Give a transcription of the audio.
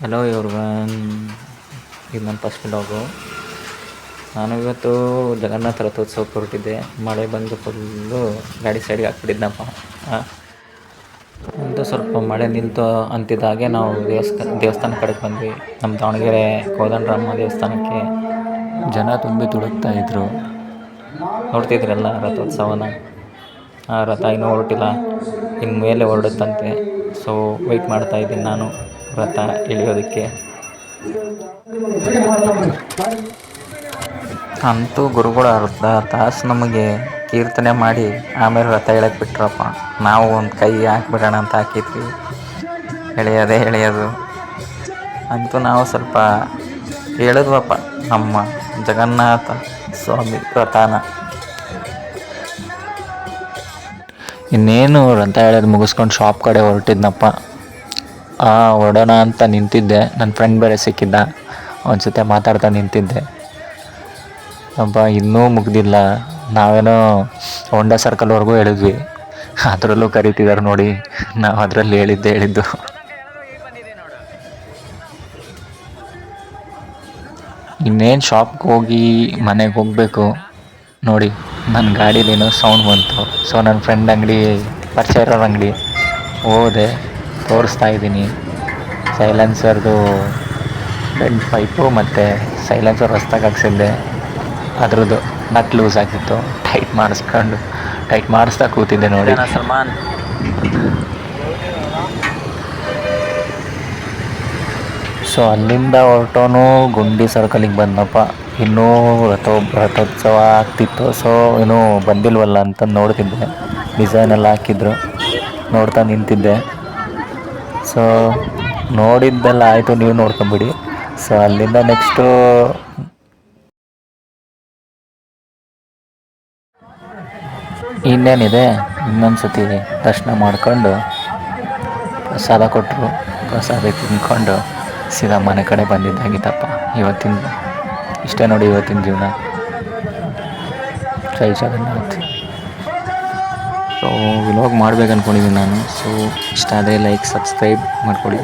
Hello everyone, ಇದು ನನ್ನ first vlog. ನಾನು ಇವತ್ತು ಜಗನ್ನಾಥ ರಥೋತ್ಸವಕ್ಕೆ ಹೊರಟಿದ್ದೆ. ಮಳೆ ಬಂದು ಫುಲ್ಲು ಗಾಡಿ ಸೈಡಿಗೆ ಹಾಕ್ಬಿಟ್ಟಿದ್ನಪ್ಪ. ಅಂತ ಸ್ವಲ್ಪ ಮಳೆ ನಿಲ್ತು ಅಂತಿದ್ದಾಗೆ ನಾವು ದೇವಸ್ಥಾನ ಕಡೆಗೆ ಬಂದ್ವಿ. ನಮ್ಮ ದಾವಣಗೆರೆ ಕೋದಂಡರಾಮ ದೇವಸ್ಥಾನಕ್ಕೆ ಜನ ತುಂಬಿ ತುಳುಕ್ತಾಯಿದ್ರು. ನೋಡ್ತಿದ್ರಲ್ಲ ರಥೋತ್ಸವನ. ಆ ರಥ ಇನ್ನೂ ಹೊರಟಿಲ್ಲ, ಇನ್ನು ಮೇಲೆ ಹೊರಡುತ್ತಂತೆ. ಸೊ ವೆಯ್ಟ್ ಮಾಡ್ತಾಯಿದ್ದೀನಿ ನಾನು ರಥ ಇಳಿಯೋದಕ್ಕೆ. ಅಂತೂ ಗುರುಗಳು ಅರ್ಧ ತಾಸು ನಮಗೆ ಕೀರ್ತನೆ ಮಾಡಿ ಆಮೇಲೆ ರಥ ಎಳೆಯಕ್ಕೆ ಬಿಟ್ರಪ್ಪ. ನಾವು ಒಂದು ಕೈ ಹಾಕ್ಬಿಡೋಣ ಅಂತ ಹಾಕಿದ್ವಿ, ಎಳೆಯೋದು. ಅಂತೂ ನಾವು ಸ್ವಲ್ಪ ಎಳೆದ್ವಪ್ಪ ನಮ್ಮ ಜಗನ್ನಾಥ ಸ್ವಾಮಿ ರಥನ. ಇನ್ನೇನು ರಥ ಎಳೆದು ಮುಗಿಸ್ಕೊಂಡು ಶಾಪ್ ಕಡೆ ಹೊರಟಿದ್ನಪ್ಪ. ಹೊರಡೋಣ ಅಂತ ನಿಂತಿದ್ದೆ. ನನ್ನ ಫ್ರೆಂಡ್ ಬೇರೆ ಸಿಕ್ಕಿದ್ದ, ಅವನ ಜೊತೆ ಮಾತಾಡ್ತಾ ನಿಂತಿದ್ದೆ. ಅಬ್ಬ ಇನ್ನೂ ಮುಗ್ದಿಲ್ಲ. ನಾವೇನೋ ಹೊಂಡಾ ಸರ್ಕಲ್ವರೆಗೂ ಹೇಳಿದ್ವಿ, ಅದರಲ್ಲೂ ಕರೀತಿದ್ದಾರೆ ನೋಡಿ. ನಾವು ಅದರಲ್ಲಿ ಹೇಳಿದ್ದು. ಇನ್ನೇನು ಶಾಪ್ಗೆ ಹೋಗಿ ಮನೆಗೆ ಹೋಗಬೇಕು. ನೋಡಿ ನನ್ನ ಗಾಡೀಲೇನೋ ಸೌಂಡ್ ಬಂತು. ಸೊ ನನ್ನ ಫ್ರೆಂಡ್ ಅಂಗಡಿ, ಪರಿಚಯ ಇರೋರ ಅಂಗಡಿ ಹೋದೆ. ತೋರಿಸ್ತಾ ಇದ್ದೀನಿ ಸೈಲೆನ್ಸರ್ದು ಬೆಂಡ್ ಪೈಪು ಮತ್ತು ಸೈಲೆನ್ಸರ್ ಹೊಸ್ದಾಗಿ ಹಾಕ್ಸಿದ್ದೆ. ಅದ್ರದ್ದು ನಟ್ ಲೂಸ್ ಆಗಿತ್ತು. ಟೈಟ್ ಮಾಡಿಸ್ತಾ ಕೂತಿದ್ದೆ ನೋಡಿ. ಸಲ್ಮಾನ್ ಸೊ ಅಲ್ಲಿಂದ ಹೊರಟೋನು ಗುಂಡಿ ಸರ್ಕಲಿಗೆ ಬಂದಪ್ಪ. ಇನ್ನೂ ರಥೋತ್ಸವ ಆಗ್ತಿತ್ತು. ಸೊ ಇನ್ನೂ ಬಂದಿಲ್ವಲ್ಲ ಅಂತ ನೋಡ್ತಿದ್ದೆ. ಡಿಸೈನೆಲ್ಲ ಹಾಕಿದ್ರು, ನೋಡ್ತಾ ನಿಂತಿದ್ದೆ. ಸೊ ನೋಡಿದ್ದೆಲ್ಲ ಆಯಿತು, ನೀವು ನೋಡ್ಕೊಂಬಿಡಿ. ಸೊ ಅಲ್ಲಿಂದ ನೆಕ್ಸ್ಟು ಇನ್ನೇನಿದೆ, ಇನ್ನೊಂದು ಸತಿ ದರ್ಶನ ಮಾಡ್ಕೊಂಡು ಪ್ರಸಾದ ಕೊಟ್ಟರು. ಪ್ರಸಾದ ತಿಂದ್ಕೊಂಡು ಸೀದಾ ಮನೆ ಕಡೆ ಬಂದಿದ್ದಾಗಿತ್ತಪ್ಪ. ಇಷ್ಟೇ ನೋಡಿ ಇವತ್ತಿನ ಜೀವನ. ಜೈ ಜಗನ್ನಾಥ್. ಸೊ ವ್ಲಾಗ್ ಮಾಡ್ಬೇಕು ಅಂದ್ಕೊಂಡಿದ್ದೀನಿ ನಾನು. ಸೊ ಇಷ್ಟ ಆದರೆ ಲೈಕ್, ಸಬ್ಸ್ಕ್ರೈಬ್ ಮಾಡ್ಕೊಳ್ಳಿ.